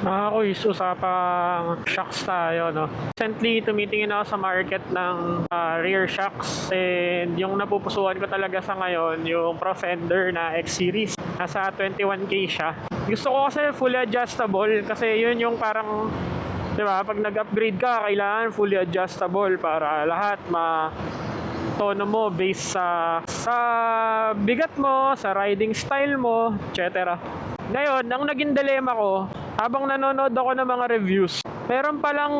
Mga kuys, usapang shocks tayo, no? Recently, tumitingin ako sa market ng rear shocks and yung napupusuan ko talaga sa ngayon, yung Pro Fender na X-Series. Nasa 21K siya. Gusto ko kasi fully adjustable kasi yun yung parang, di ba, pag nag-upgrade ka, kailangan fully adjustable para lahat tono mo based sa bigat mo, sa riding style mo, etc. Ngayon, ang naging dilemma ko, habang nanonood ako ng mga reviews, meron palang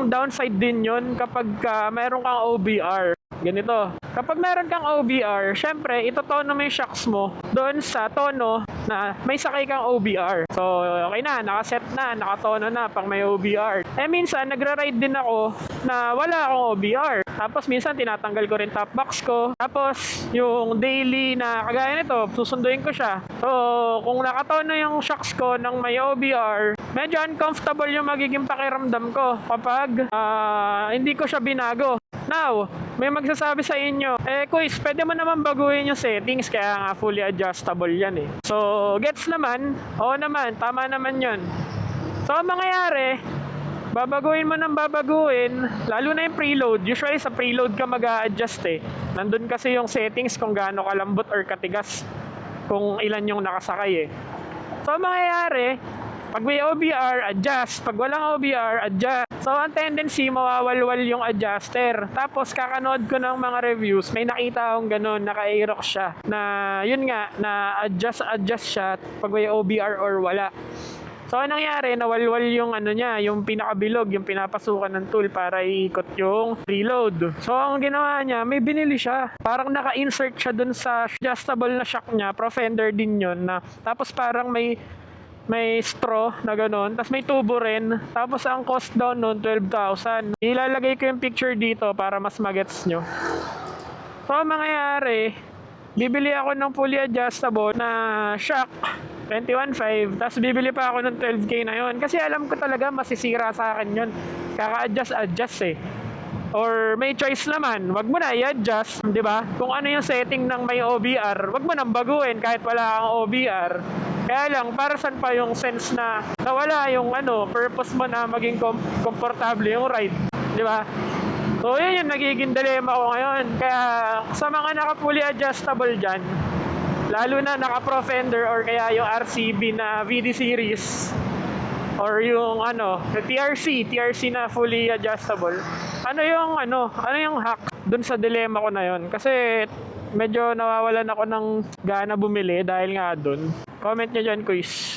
downside din yun kapag meron kang OBR. Ganito, kapag meron kang OBR, syempre, itotono mo yung shocks mo doon sa tono na may sakay kang OBR. So, okay na, nakaset na, nakatono na pang may OBR. Eh, minsan, nagra-ride din ako na wala akong OBR. Tapos, minsan, tinatanggal ko rin top box ko. Tapos, yung daily na kagaya nito, susunduin ko siya. So, kung nakatono yung shocks ko ng may OBR, medyo uncomfortable yung magiging pakiramdam ko kapag hindi ko siya binago. Now, may magsasabi sa inyo, Kuis, pwede mo naman baguhin yung settings kaya nga fully adjustable yan eh. So, gets naman, oo naman, tama naman yun. So, ang mangyayari, babaguhin mo ng babaguhin, lalo na yung preload. Usually sa preload ka mag-a-adjust eh. Nandun kasi yung settings kung gaano kalambot or katigas, kung ilan yung nakasakay eh. So, ang mangyayari, pag may OBR, adjust. Pag walang OBR, adjust. So, ang tendency, mawawalwal yung adjuster. Tapos, kakanood ko ng mga reviews, may nakita akong ganun, naka-aerox siya. Na, yun nga, na adjust siya pag may OBR or wala. So, anong nangyari, nawalwal yung ano niya, yung pinakabilog, yung pinapasukan ng tool para iikot yung preload. So, ang ginawa niya, may binili siya. Parang naka-insert siya dun sa adjustable na shock niya, Pro Fender din yun. Na, tapos parang may straw na gano'n, tapos may tubo rin. Tapos ang cost down nun, 12,000. Ilalagay ko yung picture dito para mas magets nyo. So, ang mangyayari, bibili ako ng fully adjustable na shock, 21.5, tapos bibili pa ako ng 12K na yon kasi alam ko talaga masisira sa akin yun. Kaka-adjust eh. Or may choice naman, wag mo na i-adjust, di ba? Kung ano yung setting ng may OBR, wag mo nang baguhin kahit wala kang OBR. Kaya lang, para saan pa yung sense na nawala yung purpose mo na maging komportable yung ride, di ba? So, yun yung nagiging dilemma ko ngayon. Kaya sa mga naka-fully adjustable dyan, lalo na naka-Pro Fender or kaya yung RCB na VD series, or yung TRC na fully adjustable. Ano yung hack dun sa dilemma ko na yon? Kasi medyo nawawalan ako ng gana bumili dahil nga dun. Comment nyo dyan, Kuis.